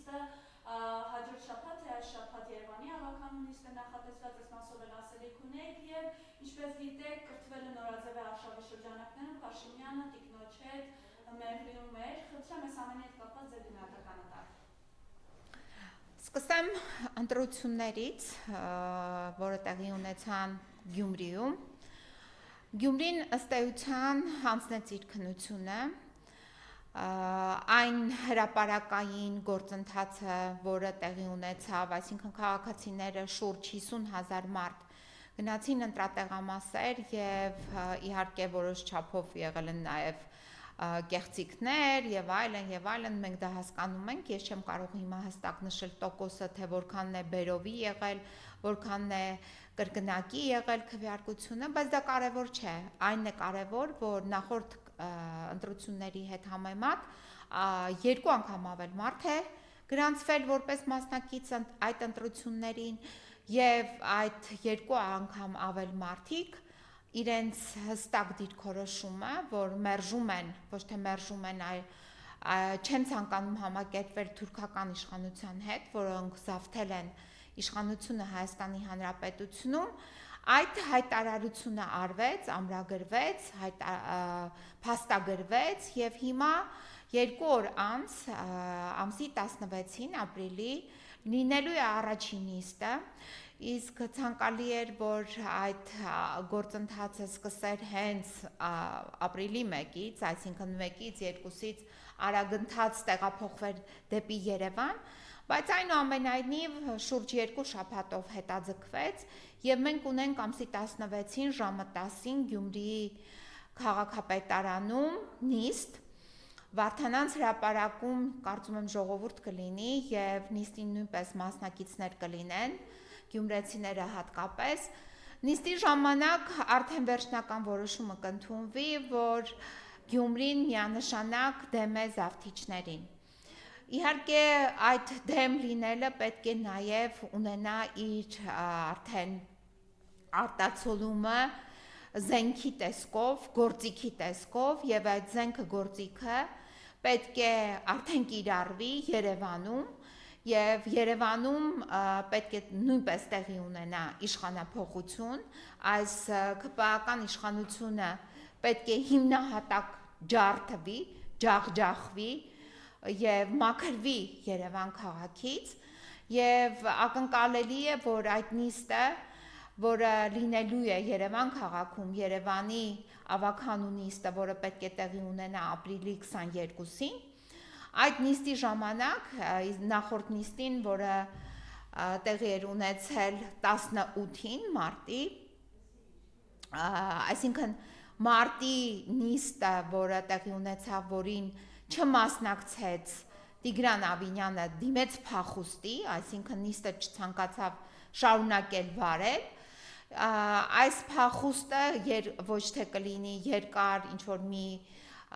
նիստը հաջորդ շաբաթ թե այս շաբաթ Երևանի ավականու նիստը նախատեսված այս մասով էլ ասելիք ունեք եւ ինչպես գիտեք կրթվել է նորաձև արշավի շրջանակներում Փաշինյանը տիկնոջ հետ մերվիում էր խնդրեմ այս ամենի հետ կապված ձեր գնահատականը տալ Սկսեմ ընտրություններից, որը տեղի ունեցան Գյումրիում։ Գյումրին ըստ էության հանձնեց իր քննությունը, այն հրապարակային գործընթացը, որը տեղի ունեցավ, այսինքն քաղաքացիները շուրջ 50,000 մարդ գնացին ընտրատեղամասեր եւ իհարկե որոշ չափով եղել են նաեւ կեղծիքներ եւ այլն, մենք դա հասկանում ենք, ես չեմ կարող հիմա հստակ նշել տոկոսը, թե որքանն է բերովի եղել, որքանն է կրկնակի եղել քվեարկությունը, բայց դա կարևոր չէ, այն է կարևոր, որ նախորդ ընտրությունների հետ համեմատ 2 անգամ ավել մարդ է գրանցվել որպես մասնակից այդ ընտրություններին եւ այդ 2 անգամ ավել մարդիկ իրենց հստակ դիրքորոշումը, որ մերժում են, ոչ թե մերժում են, չեն ցանկանում համակերպվել թուրքական իշխանության հետ, որոնք զավթել են իշխանությունը Հայաստանի Հանրապետությունում, այդ հայտարարությունը արվեց, ամրագրվեց, փաստագրվեց եւ հիմա 2 օր անց, ամսի 16-ին ապրիլի լինելու է առաջին նիստը, իսկ ցանկալի էր, որ այդ գործընթացը սկսեր հենց ապրիլի 1-ից, այսինքն 1-ից 2-ից արագընթաց տեղափոխվեր դեպի Երևան, բայց այնուամենայնիվ շուրջ 2 շաբաթով հետաձգվեց եւ մենք ունենք ամսի 16-ին ժամը 10-ին Գյումրիի քաղաքապետարանում նիստ Վարդանանց հրապարակում կարծում եմ ժողովուրդ կլինի եւ նիստին նույնպես մասնակիցներ կլինեն գյումրեցիները հատկապես նիստի ժամանակ արդեն վերջնական որոշումը կընդունվի, որ Գյումրին միանշանակ դեմ է զավթիչներին։ Իհարկե այդ դեմ լինելը պետք է նաև ունենա իր արդեն արտացոլումը զենքի տեսքով, գործիքի տեսքով եւ այդ զենքը գործիքը պետք է արդեն կիրառվի Երևանում եւ Երևանում պետք է նույնպես տեղի ունենա իշխանափոխություն, այս ԿՊԱ-ական իշխանությունը պետք է հիմնահատակ ջարդվի, ջախջախվի եւ մաքրվի Երևան քաղաքից եւ ակնկալելի է, որ այդ նիստը, որը լինելու է Երևան քաղաքում, Երևանի ավականու նիստը, որը պետք է տեղի ունենա ապրիլի 22-ին, այդ նիստի ժամանակ նախորդ նիստին, որը տեղի էր ունեցել 18-ին մարտի, այսինքն մարտի նիստը, որը տեղի ունեցավ, որին չմասնակցեց Տիգրան Ավինյանը դիմեց փախուստի, այսինքն նիստը չցանկացավ շարունակել վարել, այս փախուստը ոչ թե կլինի երկար ինչ-որ մի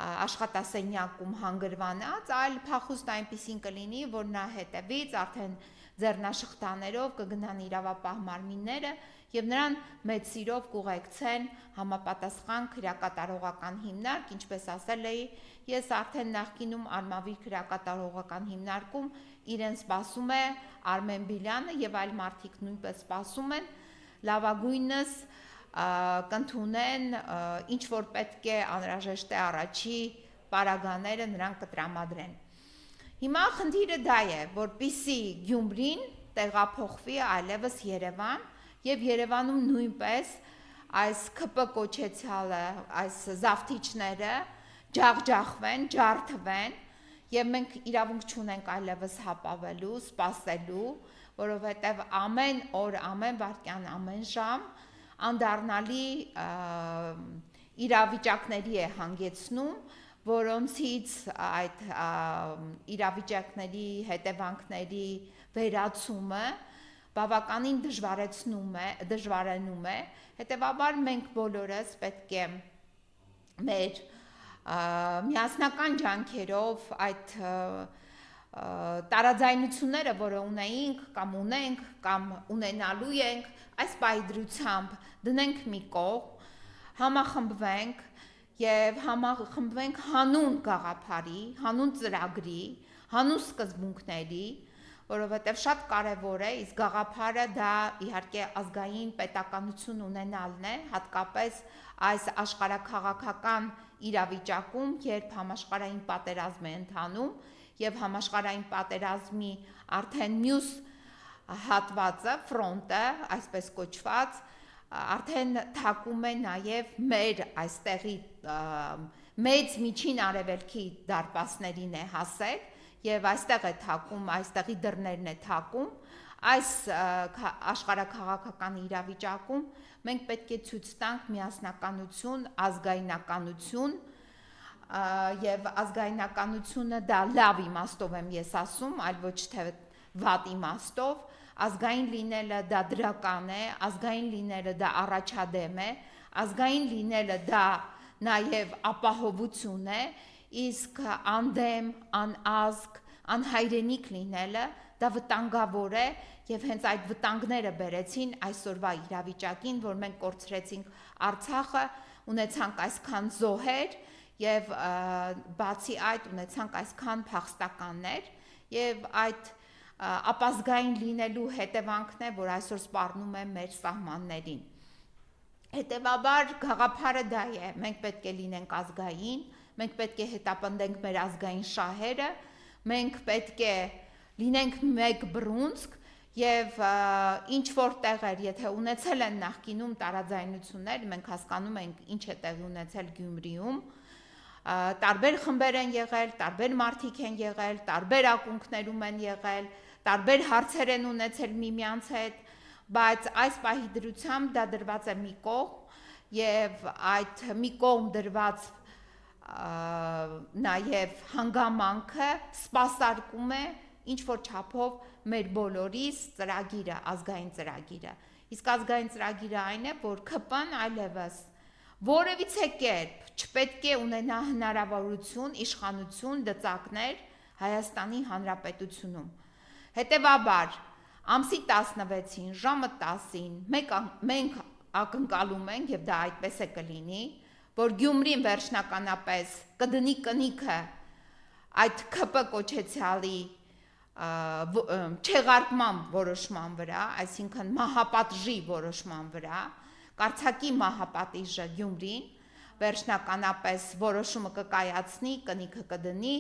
աշխատասենյակում հանգրվանած, այլ փախուստ այնպիսին կլինի, որ նա հետևից արդեն ձեռնաշղթաներով կգնան իրավապահ մարմինները եւ նրան մեծ սիրով կուղեկցեն համապատասխան քրեակատարողական հիմնարկ, ինչպես ասել էի, ես արդեն նախկինում Արմավիր քրեակատարողական հիմնարկում իրեն սպասում է Արմեն Բիլյանը եւ այլ մարդիկ նույնպես սպասում են, լավագույնս կընդունեն ինչ որ պետք է անհրաժեշտ է առաջի պարագաները նրանք կտրամադրեն։ Հիմա խնդիրը դա է, որպեսզի Գյումրին տեղափոխվի այլևս Երևան եւ Երևանում նույնպես այս ԿՊ կոչեցյալը, այս զավթիչները ջախջախվեն, ջարդվեն եւ մենք իրավունք չունենք այլևս հապավելու, սպասելու, որովհետեւ ամեն օր, ամեն վայրկյան, ամեն ժամ անդառնալի իրավիճակների է հանգեցնում, որոնցից այդ իրավիճակների հետևանքների վերացումը բավականին դժվարանում է, հետևաբար մենք բոլորս պետք է մեր միասնական ջանքերով այդ տարաձայնությունները, որը ունեինք կամ ունենք կամ ունենալու ենք, այս պայդրությամբ դնենք մի կողմ, համախմբվենք եւ համախմբվենք հանուն գաղափարի, հանուն ծրագրի, հանուն սկզբունքների, որովհետև շատ կարևոր է, իսկ գաղափարը դա իհարկե ազգային պետականություն ունենալն է, հատկապես այս աշխարհաքաղաքական իրավիճակում, երբ համաշխարհային պատերազմ է ընթանում եւ համաշխարհային պատերազմի արդեն մյուս հատվածը, ֆրոնտը, այսպես կոչված, արդեն թակում է նաև մեր այստեղի մեծ միջին արևելքի դարպասներին է հասել եւ այստեղ է թակում, այստեղի դռներն է թակում, այս աշխարհաքաղաքական իրավիճակում մենք պետք է ցույց տանք միասնականություն, ազգայնականություն եւ ազգայնականությունը դա լավ իմաստով եմ ես ասում, այլ ոչ թե վատ իմաստով, ազգային լինելը դա դրական է, ազգային լինելը դա առաջադեմ է, ազգային լինելը դա նաև ապահովություն է, իսկ անդեմ, անազգ, անհայրենիք լինելը դա վտանգավոր է եւ հենց այդ վտանգները բերեցին այսօրվա իրավիճակին, որ մենք կորցրեցինք Արցախը, ունեցանք այսքան զոհեր եւ բացի այդ ունեցանք այսքան փախստականներ եւ այդ ապազգային լինելու հետևանքն է, որ այսօր սպառնում է մեր սահմաններին։ Հետևաբար գաղափարը դա է, մենք պետք է լինենք ազգային, մենք պետք է հետապնդենք մեր ազգային շահերը, մենք պետք է լինենք մեկ բռունցք եւ ինչ որ տեղեր, եթե ունեցել են նախկինում տարաձայնություններ, մենք հասկանում ենք ինչ է տեղի ունեցել Գյումրիում, տարբեր խմբեր են եղել, տարբեր մարդիկ են եղել, տարբեր ակունքներում են եղել, տարբեր հարցեր են ունեցել միմյանց հետ, բայց այս պահի դրությամբ դա դրված է մի կողմ եւ այդ մի կողմ դրված նաեւ հանգամանքը սպասարկում է ինչ որ չափով մեր բոլորիս ծրագիրը, ազգային ծրագիրը։ Իսկ ազգային ծրագիրը այն է, որ ԿՊ-ն այլևս որևիցե կերպ չպետք է ունենա հնարավորություն, իշխանություն լծակներ Հայաստանի Հանրապետությունում։ Հետևաբար, ամսի 16-ին, ժամը 10-ին մենք ակնկալում ենք, եւ դա այդպես է կլինի, որ Գյումրին վերջնականապես կդնի կնիքը այդ ԿՊ կոչեցյալի չեղարկման որոշման վրա, այսինքն մահապատժի որոշման վրա, Կարցակի մահապատիժը Գյումրին վերջնականապես որոշումը կկայացնի, կնիքը կդնի,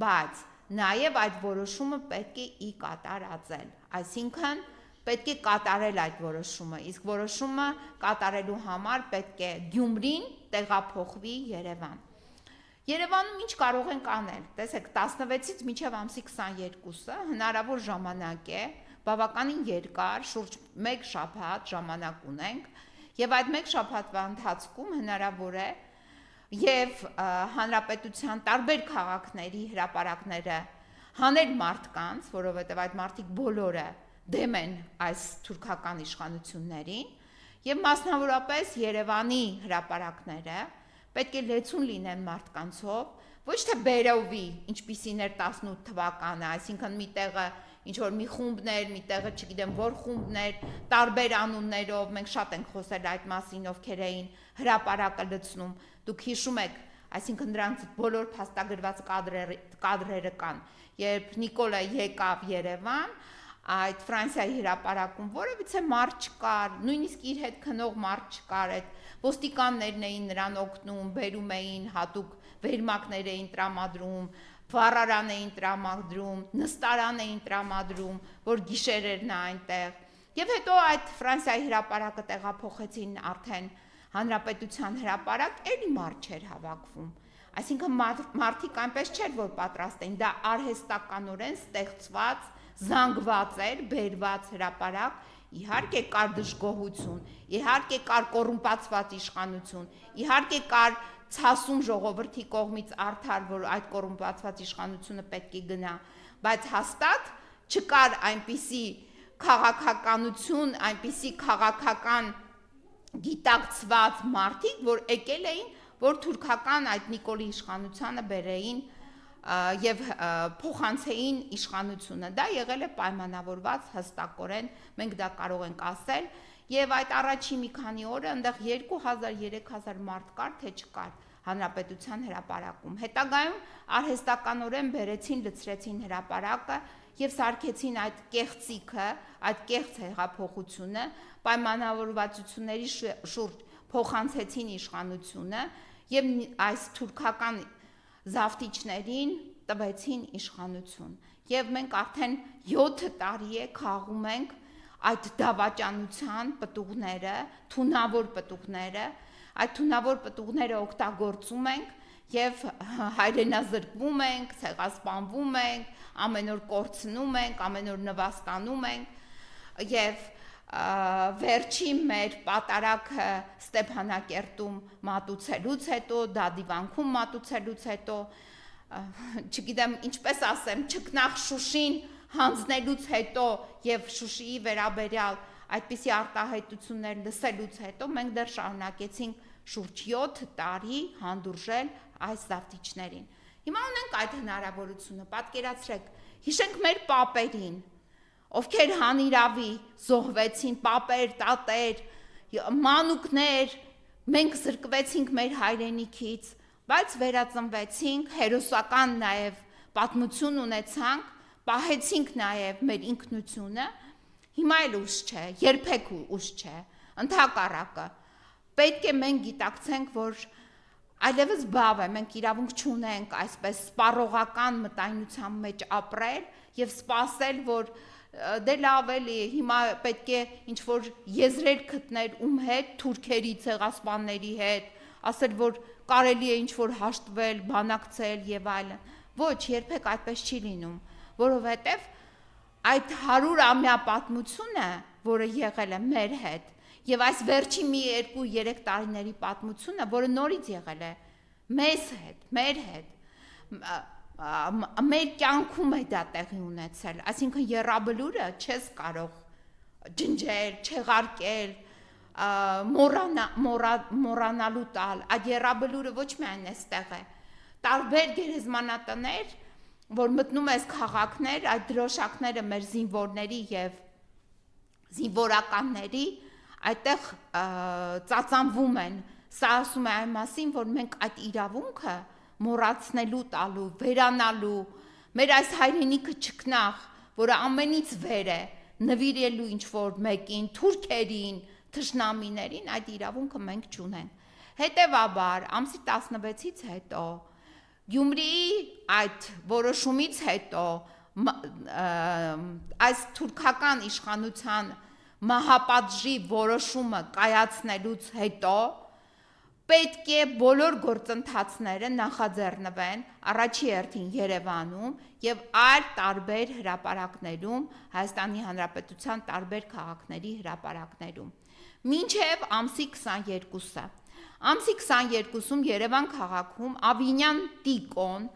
բայց նաև այդ որոշումը պետք է ի կատարածել, այսինքն պետք է կատարել այդ որոշումը, իսկ որոշումը կատարելու համար պետք է Գյումրին տեղափոխվի Երևան։ Երևանում ինչ կարող ենք անել, տեսեք 16-ից մինչև ամսի 22-ը հնարավոր ժամանակ է, բավականին երկար, շուրջ 1 շաբաթ ժամանակ ունենք, եւ այդ 1 շաբաթվա ընթացքում հնարավոր է եւ հանրապետության տարբեր քաղաքների հրապարակները հանել մարդկանց, որովհետեւ այդ մարդիկ բոլորը դեմ են այս թուրքական իշխանություններին եւ մասնավորապես Երևանի հրապարակները պետք է լեցուն լինեն մարդկանցով, ոչ թե բերովի, ինչպիսին էր 18 թվականը, այսինքն մի տեղը ինչ որ մի խումբներ, մի տեղը չգիտեմ որ խումբներ, տարբեր անուններով, մենք շատ ենք խոսել այդ մասին, ովքեր էին հրապարակը լցնում, դուք հիշում եք, այսինքն դրանց բոլոր փաստագրված կադրերը կան, երբ Նիկոլը եկավ Երևան, այդ Ֆրանսիայի հրապարակում որևիցե մարդ չկար, նույնիսկ իր հետ քնող մարդ չկար, այդ ոստիկաններն էին նրան օգնում, բերում էին հատուկ վերմակներ էին տրամադրում, վառարան էին տրամադրում, նստարան էին տրամադրում, որ գիշեր էր նա այնտեղ։ Եվ հետո այդ Ֆրանսիայի հրապարակը տեղափոխեցին արդեն հանրապետության հրապարակ, էլի մարդ չէր հավաքվում։ Այսինքն մարդիկ այնպես չէր, որ պատրաստ էին, դա արհեստականորեն ստեղծված, զանգված էր, բերված հրապարակ, իհարկե կար դժգոհություն, իհարկե կար կոռումպացված իշխանություն, իհարկե կար ցասում ժողովրդի կողմից արդար, որ այդ կոռումպացված իշխանությունը պետք է գնա, բայց հաստատ չկար այնպիսի քաղաքականություն, այնպիսի քաղաքական գիտակցված մարդիկ, որ եկել էին, որ թուրքական այդ Նիկոլի իշխանությանը բերեին եւ փոխանցեին իշխանությունը, դա եղել է պայմանավորված հստակորեն, մենք դա կարող ենք ասել, եւ այդ առաջի մի քանի օրը այնտեղ 2000-3000 մարդ կար, թե չկար, հանրապետության հրապարակում։ Հետագայում արհեստականորեն բերեցին, լցրեցին հրապարակը եւ սարքեցին այդ կեղծիքը, այդ կեղծ հեղափոխությունը, պայմանավորվածությունների շուրջ փոխանցեցին իշխանությունը եւ այս թուրքական զավթիչներին տվեցին իշխանություն։ Եվ մենք արդեն 7 տարի է խաղում ենք այդ դավաճանության պտուղները, թունավոր պտուղները, այդ թունավոր պտուղները օգտագործում ենք եւ հայրենազրկվում ենք, ցեղասպանվում ենք, ամեն օր կորցնում ենք, ամեն օր նվաստանում ենք եւ վերջի մեր պատարակը Ստեփանակերտում մատուցելուց հետո, Դադիվանքում մատուցելուց հետո, չգիտեմ ինչպես ասեմ, ճկնաղ Շուշին հանձնելուց հետո եւ Շուշիի վերաբերյալ այդպիսի արտահայտություններ լսելուց հետո մենք դեռ շարունակեցինք շուրջ 7 տարի հանդուրժել այս զավթիչներին։ Հիմա ունենք այդ հնարավորությունը, պատկերացրեք, հիշենք մեր պապերին, ովքեր հանիրավի զոհվեցին, պապեր, տատեր, մանուկներ, մենք զրկվեցինք մեր հայրենիքից, բայց վերածնվեցինք, հերոսական նաև պատմություն ունեցանք, պահեցինք նաև մեր ինքնությունը, հիմա էլ ուշ չէ, երբեք ուշ չէ, ընդհակառակը, պետք է մենք գիտակցենք, որ այլևս բավ է, մենք իրավունք չունենք այսպես սպառողական մտայնության մեջ ապրել եւ սպասել, որ դե լավ էլի, հիմա պետք է ինչ-որ եզրեր գտնել ում հետ, թուրքերի, ցեղասպանների հետ, ասել, որ կարելի է ինչ-որ հաշտվել, բանակցել եւ այլն։ Ոչ, երբեք այդպես չի լինում, որովհետեւ այդ 100-ամյա պատմությունը, որը եղել է մեր հետ, եւ այս վերջի մի 2-3 տարիների պատմությունը, որը նորից եղել է մեզ հետ, մեր հետ, մեր կյանքում է դա տեղի ունեցել, այսինքն եռաբլուրը չես կարող ջնջել, չեղարկել, մոռանալու տալ, այդ եռաբլուրը ոչ միայն էստեղ է, տարբեր գերեզմանատներ, որ մտնում ես քաղաքներ, այդ դրոշակները մեր զինվորների եւ զինվորականների այդտեղ ծածանվում են, սա ասում է այն մասին, որ մենք այդ իրավունքը մոռացնելու տալու, վերանալու, մեր այս հայրենիքը ճկնաղ, որը ամենից վեր է, նվիրելու ինչ-որ մեկին, թուրքերին, թշնամիներին, այդ իրավունքը մենք չունենք։ Հետևաբար, ամսի 16-ից հետո, Գյումրիի այդ որոշումից հետո, այս թուրքական իշխանության մահապատժի որոշումը կայացնելուց հետո, պետք է բոլոր գործընթացները նախաձեռնվեն առաջի հերթին Երևանում եւ այլ տարբեր հրապարակներում, Հայաստանի Հանրապետության տարբեր քաղաքների հրապարակներում։ Մինչեւ ամսի 22-ը։ Ամսի 22-ում Երևան քաղաքում Ավինյան Տիկոն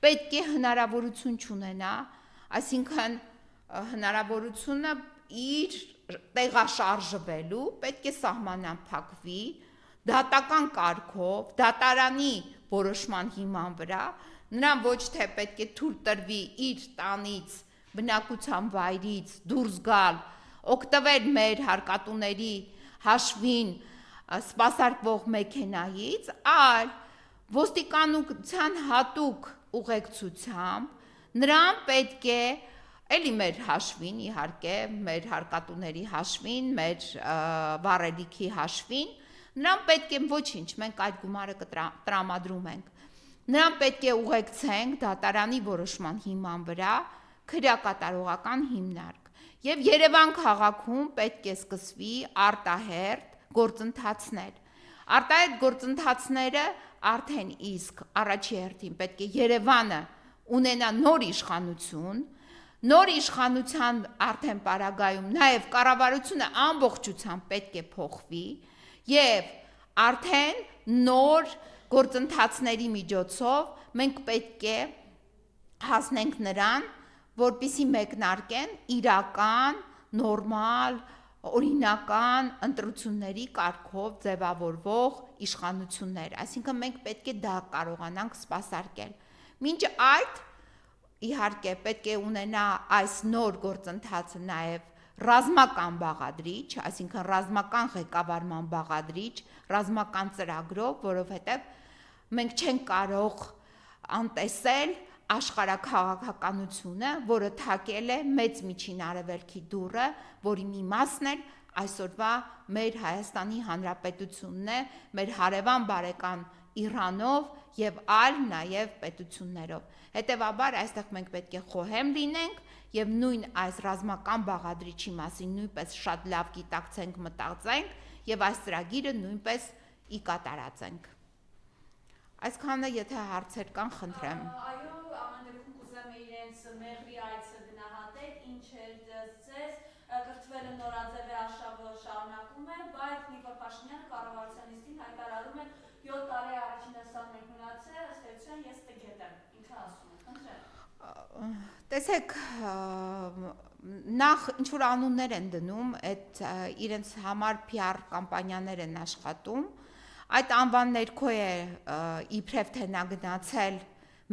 պետք է հնարավորություն չունենա, այսինքն հնարավորությունը իր տեղաշարժվելու, պետք է սահմանան փակվի, դատական կարգով, դատարանի որոշման հիման վրա, նրան ոչ թե պետք է թույլ տրվի իր տանից, բնակության վայրից դուրս գալ, օգտվել մեր հարկատուների հաշվին սպասարկվող մեքենայից, այլ ոստիկանության հատուկ ուղեկցությամբ նրան պետք է էլի մեր հաշվին, իհարկե, մեր հարկատուների հաշվին, մեր վառելիքի հաշվին, նրան պետք է ոչինչ, մենք այդ գումարը տրամադրում ենք, նրան պետք է ուղեկցենք դատարանի որոշման հիման վրա քրեակատարողական հիմնարկ եւ Երևան քաղաքում պետք է սկսվի արտահերթ գործընթացներ։ Արտահերթ գործընթացները արդեն իսկ առաջի հերթին պետք է Երևանը ունենա նոր իշխանություն, նոր իշխանության արդեն պարագայում նաև կառավարությունը ամբողջությամբ պետք է փոխվի եւ արդեն նոր գործընթացների միջոցով մենք պետք է հասնենք նրան, որպեսզի մեկնարկեն իրական, նորմալ, օրինական ընտրությունների կարգով ձևավորվող իշխանություններ, այսինքն մենք պետք է դա կարողանանք սպասարկել։ Մինչ այդ իհարկե պետք է ունենա այս նոր գործընթացը նաև ռազմական բաղադրիչ, այսինքն ռազմական ղեկավարման բաղադրիչ, ռազմական ծրագրով, որովհետև մենք չենք կարող անտեսել աշխարհաքաղաքականությունը, որը թակել է մեծ միջին արևելքի դուռը, որի մի մասն էլ այսօրվա մեր Հայաստանի Հանրապետությունն է, մեր հարևան բարեկամ Իրանով եւ այլ նաեւ պետություններով։ Հետևաբար այստեղ մենք պետք է խոհեմ լինենք եւ նույն այս ռազմական բաղադրիչի մասին նույնպես շատ լավ գիտակցենք, մտածենք եւ այս ծրագիրը նույնպես ի կատարածենք։ Այսքանը եթե հարցեր կան, խնդրեմ։ Այո, ամենակում կուզեմ իրենց մեղրի այցը գնահատել, ինչ էր ձեզ կրթվելը նորաձև է արշավը շարունակում է, բայց Նիկոլ Փաշինյանը կառավարության նիստին հայտարարում է 7 տարի առաջին դասան մենք մնացել, ըստ էության ես տգետ եմ, ինքը ասում է, խնդրեմ։ Տեսեք, նախ ինչ որ անուններ են դնում, այդ իրենց համար PR կամպանիաներ են աշխատում, այդ անվան ներքո է իբրև թե նա գնացել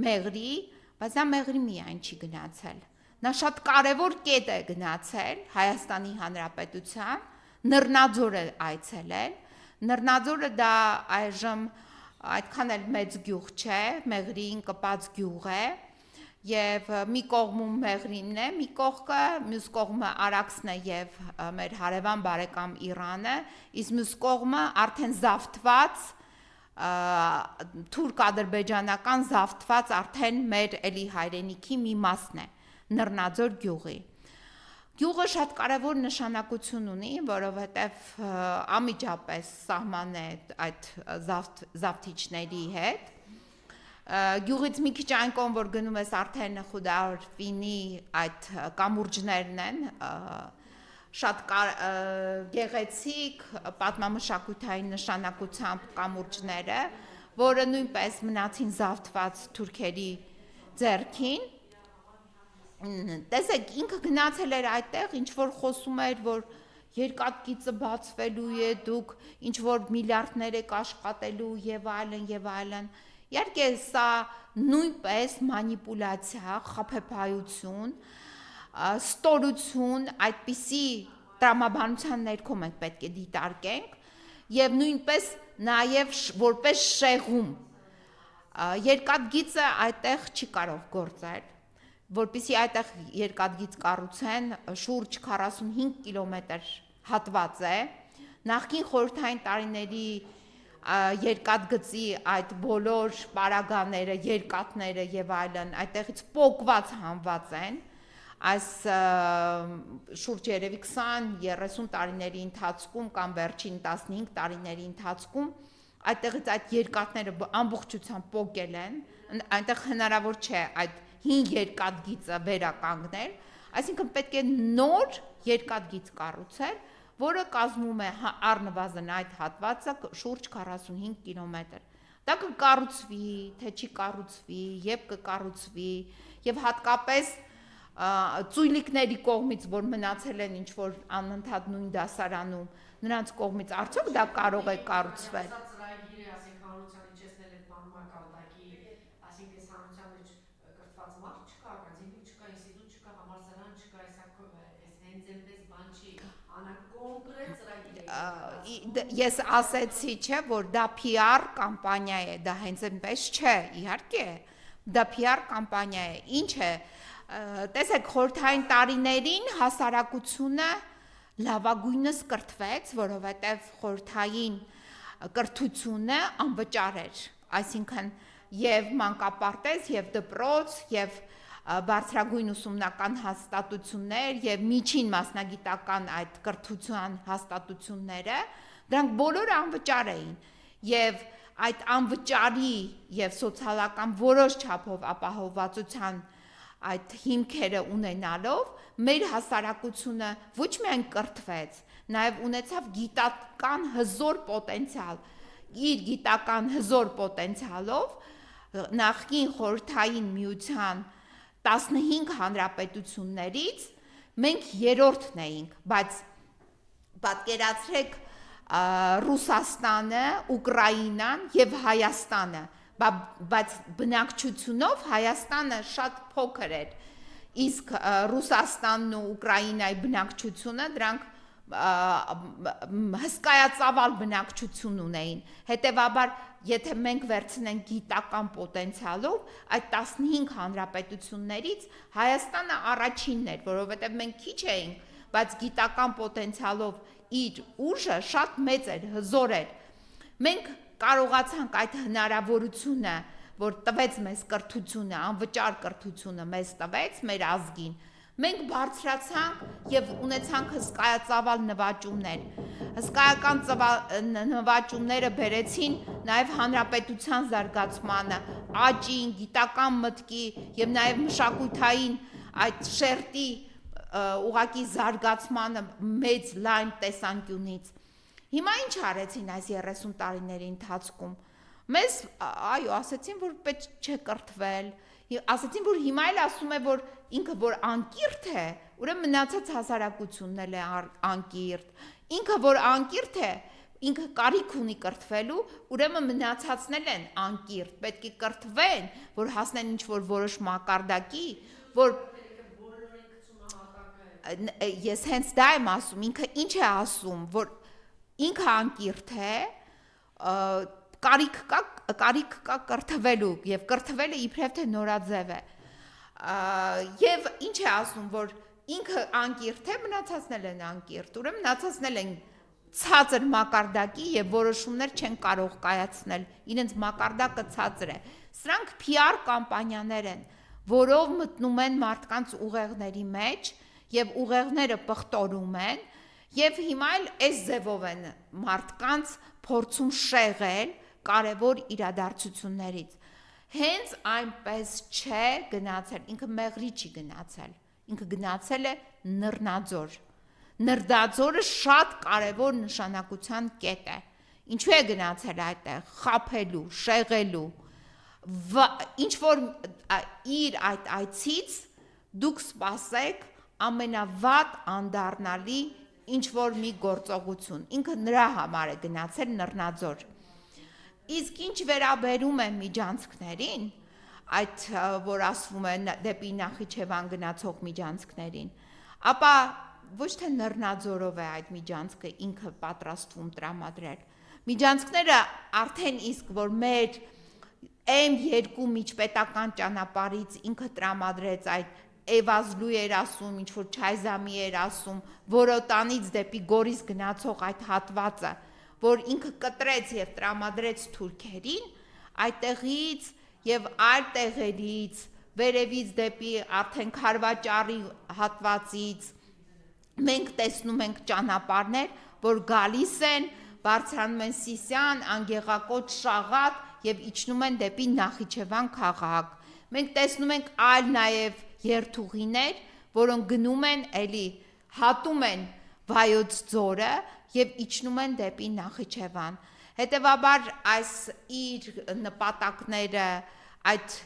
մեղրի, բայց նա մեղրի միայն չի գնացել։ Նա շատ կարևոր կետ է գնացել Հայաստանի Հանրապետության, Նռնաձոր է այցելել։ Նռնաձորը դա այժմ այդքան էլ մեծ գյուղ չէ, մեղրին կպած գյուղ է, եւ մի կողմում մեղրինն է, մի կողքը, մյուս կողմը Արաքսն է եւ մեր հարևան բարեկամ Իրանը, իսկ մյուս կողմը արդեն զավթված թուրք-ադրբեջանական զավթված արդեն մեր էլի հայրենիքի մի մասն է, Նռնաձոր գյուղի։ Գյուղը շատ կարևոր նշանակություն ունի, որովհետև անմիջապես սահման է այդ զավթիչների հետ։ Գյուղից մի քիչ այն կողմ, որ գնում ես արդեն Խուդարվինի այդ կամուրջներն են, շատ գեղեցիկ պատմամշակութային նշանակությամբ կամուրջները, որը նույնպես մնացին զավթված թուրքերի ձեռքին։ Տեսեք, ինքը գնացել էր այդտեղ, ինչ որ խոսում էր, որ երկաթգիծը բացվելու է, դուք ինչ որ միլիարդներ եք աշխատելու եւ այլն եւ այլն։ Իհարկե սա նույնպես մանիպուլյացիա, խաբեբայություն, ստորություն, այդպիսի տրամաբանության ներքո մենք պետք է դիտարկենք եւ նույնպես նաեւ որպես շեղում։ Երկաթգիծը այդտեղ չի կարող գործել, որպեսզի այդտեղ երկաթգիծ կառուցեն, շուրջ 45 կիլոմետր հատված է։ Նախկին խորհրդային տարիների երկաթգծի այդ բոլոր պարագաները, երկաթները եւ այլն այդտեղից պոկված հանված են, այս շուրջ երևի 20-30 տարիների ընթացքում կամ վերջին 15 տարիների ընթացքում այդտեղից այդ երկաթները ամբողջությամբ պոկել են, այնտեղ հնարավոր չէ այդ 5 երկաթգիծը վերականգնել, այսինքն պետք է նոր երկաթգիծ կառուցել, որը կազմում է առնվազն այդ հատվածը շուրջ 45 կիլոմետր։ Դա կկառուցվի, թե չի կառուցվի, երբ կկառուցվի, եւ հատկապես ծույլիկների կողմից, որ մնացել են ինչ որ անընդհատ նույն դասարանում, նրանց կողմից արդյոք դա կարող է կառուցվել։ Ես ասեցի, չէ, որ դա PR կամպանիա է, դա հենց այնպես չէ, իհարկե, դա PR կամպանիա է, ինչ է, տեսեք, խորհրդային տարիներին հասարակությունը լավագույնս կրթվեց, որովհետև խորհրդային կրթությունը անվճար էր, այսինքն եւ մանկապարտեզ, եւ դպրոց, եւ բարձրագույն ուսումնական հաստատություններ եւ միջին մասնագիտական այդ կրթության հաստատությունները, դրանք բոլորը անվճար էին եւ այդ անվճարի եւ սոցիալական որոշ չափով ապահովվածության այդ հիմքերը ունենալով մեր հասարակությունը ոչ միայն կրթվեց, նաեւ ունեցավ գիտական հզոր պոտենցիալ, իր գիտական հզոր պոտենցիալով նախկին խորհրդային միության 15 հանրապետություններից մենք երրորդն էինք, բայց պատկերացրեք Ռուսաստանը, Ուկրաինան եւ Հայաստանը, բայց բնակչությունով Հայաստանը շատ փոքր էր, իսկ Ռուսաստանն ու Ուկրաինայի բնակչությունը դրանք հսկայածավալ բնակչություն ունեին։ Հետևաբար, եթե մենք վերցնենք գիտական պոտենցիալով, այդ 15 հանրապետություններից Հայաստանը առաջինն էր, որովհետև մենք քիչ էինք, բայց գիտական պոտենցիալով իր ուժը շատ մեծ էր, հզոր էր։ Մենք կարողացանք այդ հնարավորությունը, որ տվեց մեզ կրթությունը, անվճար կրթությունը մեզ տվեց մեր ազգին, մենք բարձրացանք եւ ունեցանք հսկայածավալ նվաճումներ։ Հսկայական նվաճումները բերեցին նաեւ հանրապետության զարգացմանը, աճին, գիտական մտքի եւ նաեւ մշակութային այդ շերտի ուղակի զարգացմանը մեծ լայն տեսանկյունից։ Հիմա ինչ արեցին այս 30 տարիների ընթացքում։ Մեզ այո, ասացին, որ պետք չէ կրթվել, ասացին, որ հիմա էլ ասում է, որ ինքը որ անկիրթ է, ուրեմն մնացած հասարակությունն էլ է անկիրթ։ Ինքը որ անկիրթ է, ինքը կարիք ունի կրթվելու, ուրեմն մնացածն են անկիրթ, պետք է կրթվեն, որ հասնեն ինչ-որ որոշ մակարդակի, որ ես հենց դա եմ ասում, ինքը ինչ է ասում, որ ինքը անկիրթ է, կարիք կա կրթվելու եւ կրթվելը իբրև թե նորաձև է եւ ինչ է ասում որ ինքը անկիրթ է մնացածն են անկիրթ ուրեմն մնացածն են ցածր մակարդակի եւ որոշումներ չեն կարող կայացնել իրենց մակարդակը ցածր է սրանք PR կամպանիաներ են որով մտնում են մարդկանց ուղեղների մեջ եւ ուղեղները պղտորում են եւ հիմա էլ այս ձևով են մարդկանց փորձում շեղել կարևոր իրադարձություններից։ Հենց այնպես չէ գնացել, ինքը մեղրի չի գնացել, ինքը գնացել է նռնաձոր։ Նռնաձորը շատ կարևոր նշանակության կետ է։ Ինչու է գնացել այդտեղ, խաբելու, շեղելու։ Ինչ որ իր այդ այցից դուք սպասեք ամենավատ անդառնալի ինչ որ մի գործողություն։ Ինքը նրա համար է գնացել նռնաձոր։ Իսկ ինչ վերաբերում է միջանցքներին, այդ որ ասվում է դեպի Նախիջևան գնացող միջանցքներին, ապա ոչ թե նռնաձորով է այդ միջանցքը ինքը պատրաստվում տրամադրել։ Միջանցքները արդեն իսկ որ մեր M2 միջպետական ճանապարհից ինքը տրամադրեց այդ Էվազլու էր ասում, ինչ որ Չայզամի էր ասում, Որոտանից դեպի Գորիս գնացող այդ հատվածը, որ ինքը կտրեց եւ տրամադրեց թուրքերին, այդտեղից եւ այլ տեղերից, վերևից դեպի արդեն Խարվաճարի հատվածից մենք տեսնում ենք ճանապարհներ, որ գալիս են, բարձրանում են Սիսիան, Անգեղակոտ, Շաղատ եւ իջնում են դեպի Նախիջևան քաղաք։ Մենք տեսնում ենք այլ նաեւ երթուղիներ, որոնք գնում են էլի հատում են Վայոց ձորը եւ իջնում են դեպի Նախիջևան։ Հետևաբար այս իր նպատակները այդ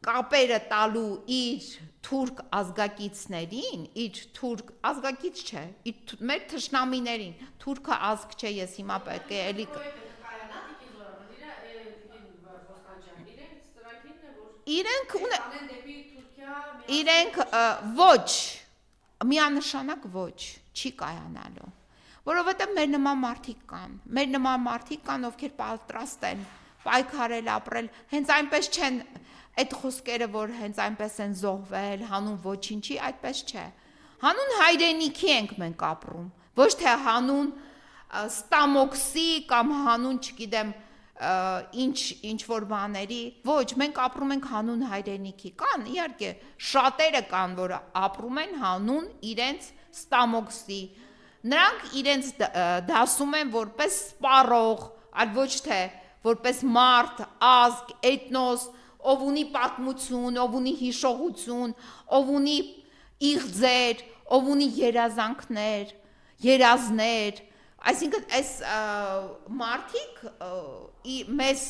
կապերը տալու իր թուրք ազգակիցներին, իր թուրք ազգակից չէ, մեր թշնամիներին, թուրքը ազգ չէ, ես հիմա պետք է էլի իրենք ոչ, միանշանակ ոչ, չի կայանալու, որովհետև մեր նման մարդիկ կան, ովքեր պատրաստ են պայքարել, ապրել, հենց այնպես չեն, այդ խոսքերը, որ հենց այնպես են զոհվել, հանուն ոչինչի, այդպես չէ, հանուն հայրենիքի ենք մենք ապրում, ոչ թե հանուն ստամոքսի կամ հանուն, չգիտեմ, ինչ որ բաների, ոչ, մենք ապրում ենք հանուն հայրենիքի, կան, իհարկե, շատերը կան, որ ապրում են հանուն իրենց ստամոքսի, նրանք իրենց դասում են որպես սպառող, այլ ոչ թե որպես մարդ, ազգ, էթնոս, ով ունի պատմություն, ով ունի հիշողություն, ով ունի իղձեր, ով ունի երազանքներ, երազներ, այսինքն այս մարդիկ մեզ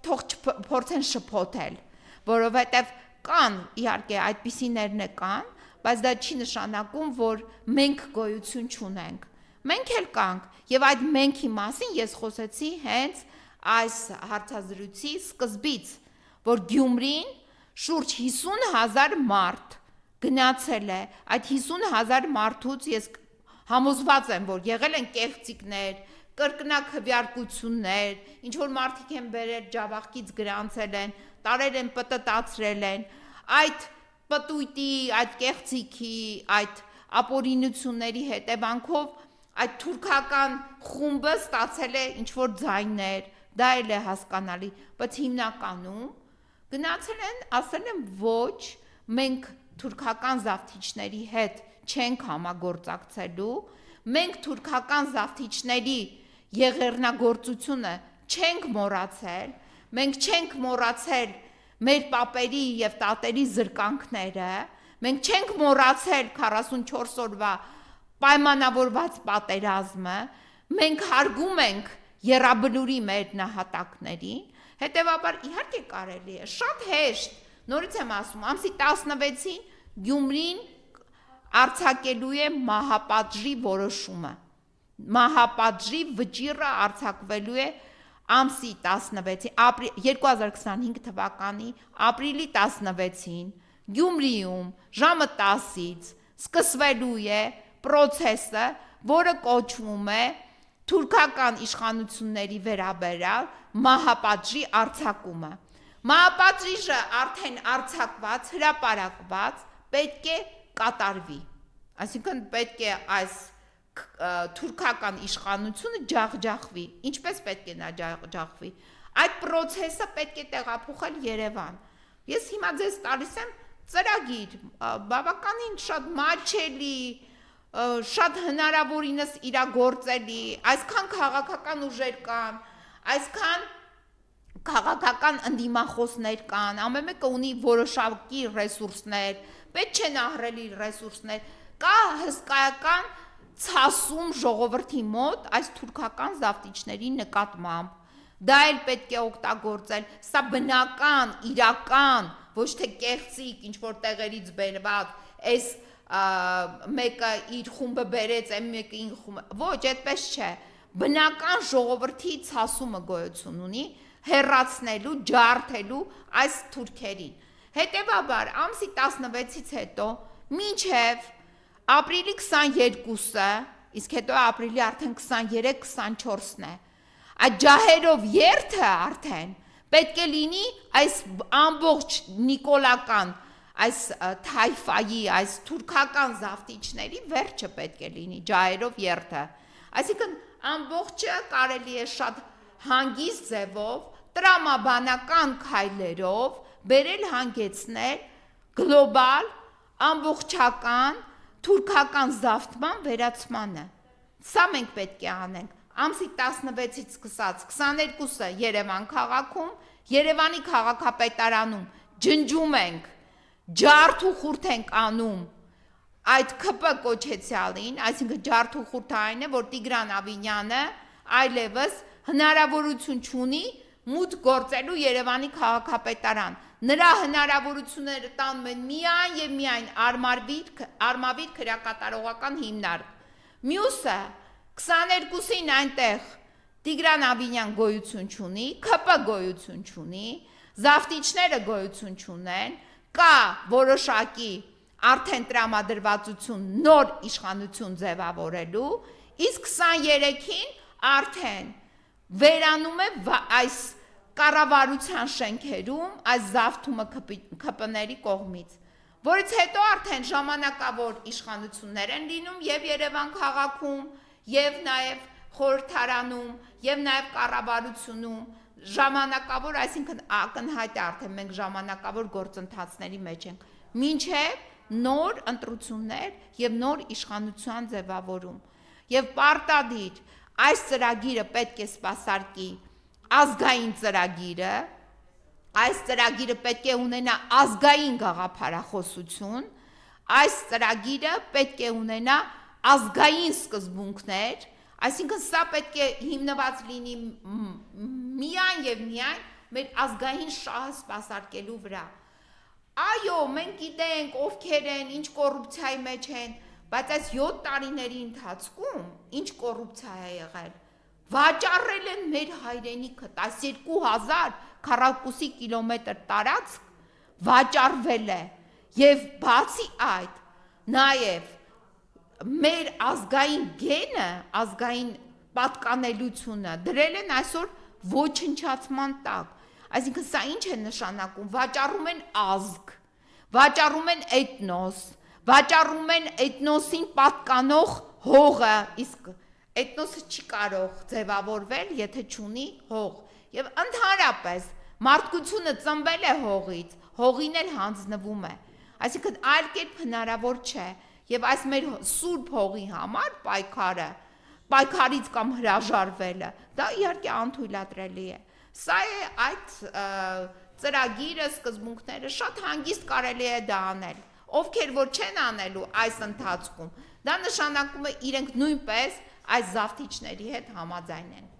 թող փորձեն շփոթել, որովհետև կան, իհարկե, այդպիսիներն կան, բայց դա չի նշանակում, որ մենք գոյություն չունենք։ Մենք էլ կանք, եւ այդ menki մասին ես խոսեցի հենց այս հարցազրույցի սկզբից, որ Գյումրին շուրջ 50,000 մարդ գնացել է, այդ 50,000 մարդուց ես Համոզված եմ, որ եղել են կեղծիկներ, կրկնակվյարկություններ, ինչ որ մարդիկ են բերել ջավախքից գրանցել են, տարել են պտտացրել են, այդ պտույտի, այդ կեղծիքի, այդ ապօրինությունների հետևանքով այդ թուրքական խումբը ստացել է ինչ որ ձայներ, դա էլ է հասկանալի, բայց հիմնականում գնացել են, ասել են ոչ, մենք թուրքական զավթիչների հետ չենք համագործակցելու, մենք թուրքական զավթիչների եղեռնագործությունը չենք մոռացել, մենք չենք մոռացել մեր պապերի եւ տատերի զրկանքները, մենք չենք մոռացել 44 օրվա պայմանավորված պատերազմը, մենք հարգում ենք եռաբլուրի մեր նահատակներին, հետևաբար իհարկե կարելի է, շատ հեշտ, նորից եմ ասում, ամսի 16-ին Գյումրին արձակելու է մահապատժի որոշումը, մահապատժի վճիռը արձակվելու է ամսի 16-ին, 2025 թվականի ապրիլի 16-ին Գյումրիում ժամը 10-ից սկսվելու է պրոցեսը, որը կոչվում է թուրքական իշխանությունների վերաբերյալ մահապատժի արձակումը։ Մահապատժը արդեն արձակված, հրապարակված պետք է կատարվի, այսինքն պետք է այս թուրքական իշխանությունը ջախջախվի, ինչպես պետք է նա ջախջախվի, այդ պրոցեսը պետք է տեղափոխել Երևան։ Ես հիմա ձեզ տալիս եմ ծրագիր, բավականին շատ մատչելի, շատ հնարավորինս իրագործելի, այսքան քաղաքական ուժեր կան, այսքան քաղաքական ընդդիմախոսներ կան, ամեն մեկը ունի որոշակի ռեսուրսներ, պետք չեն ահռելի ռեսուրսներ, կա հսկայական ցասում ժողովրդի մոտ այս թուրքական զավթիչների նկատմամբ, դա էլ պետք է օգտագործել, սա բնական, իրական, ոչ թե կեղծիկ, ինչ որ տեղերից բերված, այս մեկը իր խումբը բերեց, այն մեկը իր խումբը, ոչ, այդպես չէ, բնական ժողովրդի ցասումը գոյություն ունի, հեռացնելու, ջարդելու այս թուրքերին։ Հետևաբար, ամսի 16-ից հետո, մինչև ապրիլի 22-ը, իսկ հետո ապրիլի արդեն 23-24-ն է, այդ ջահերով երթը արդեն պետք է լինի այս ամբողջ նիկոլական, այս թայֆայի, այս թուրքական զավթիչների վերջը պետք է լինի ջահերով երթը։ Այսինքն ամբողջը կարելի է շատ հանգիստ ձևով, տրամաբանական քայլերով բերել հանգեցնել գլոբալ, ամբողջական, թուրքական զավթման վերացմանը։ Սա մենք պետք է անենք։ Ամսի 16-ից սկսած 22-ը Երևան քաղաքում, Երևանի քաղաքապետարանում ջնջում ենք, ջարդ ու խուրդ ենք անում այդ ԿՊ կոչեցյալին, այսինքն ջարդ ու խուրդը այն է, որ Տիգրան Ավինյանը այլևս հնարավորություն չունի մուտք գործելու Երևանի քաղաքապետարան։ Նրա հնարավորությունները տանում են միայն եւ միայն Արմավիր քրեակատարողական հիմնարկ։ Մյուսը 22-ին այնտեղ Տիգրան Ավինյան գոյություն չունի, ԿՊ գոյություն չունի, զավթիչները գոյություն չունեն, կա որոշակի արդեն տրամադրվածություն նոր իշխանություն ձևավորելու, իսկ 23-ին արդեն վերանում է այս կառավարության շենքերում այս զավթումը ԿՊ-ների կողմից, որից հետո արդեն ժամանակավոր իշխանություններ են լինում եւ Երևան քաղաքում, եւ նաեւ խորհրդարանում, եւ նաեւ կառավարությունում, ժամանակավոր, այսինքն ակնհայտ է արդեն մենք ժամանակավոր գործընթացների մեջ ենք, մինչեւ նոր ընտրություններ եւ նոր իշխանության ձևավորում։ Եվ պարտադիր այս ծրագիրը պետք է սպասարկի ազգային ծրագիրը, այս ծրագիրը պետք է ունենա ազգային գաղափարախոսություն, այս ծրագիրը պետք է ունենա ազգային սկզբունքներ, այսինքն սա պետք է հիմնված լինի միայն եւ միայն մեր ազգային շահը սպասարկելու վրա։ Այո, մենք գիտենք ովքեր են, ինչ կոռուպցիայի մեջ են, բայց այս 7 տարիների ընթացքում ինչ կոռուպցիա է եղել։ Վաճառել են մեր հայրենիքը, 12000 քառակուսի կիլոմետր տարածք վաճառվել է, եւ բացի այդ, նաեւ մեր ազգային գենը, ազգային պատկանելությունը դրել են այսօր ոչնչացման տակ։ Այսինքն սա ինչ է նշանակում, վաճառում են ազգ, վաճառում են էթնոս, վաճառում են էթնոսին պատկանող հողը, իսկ էթնոսը չի կարող ձևավորվել, եթե չունի հող։ Եվ ընդհանրապես մարդկությունը ծնվել է հողից, հողին էլ հանձնվում է։ Այսինքն այլ կերպ հնարավոր չէ, եւ այս մեր սուրբ հողի համար պայքարից կամ հրաժարվելը, դա իհարկե անթույլատրելի է։ Սա է այդ ծրագիրը, սկզբունքները, շատ հանգիստ կարելի է դա անել։ Ովքեր որ չեն անելու այս ընթացքում, դա նշանակում է իրենք նույնպես այս զավթիչների հետ համաձայն են։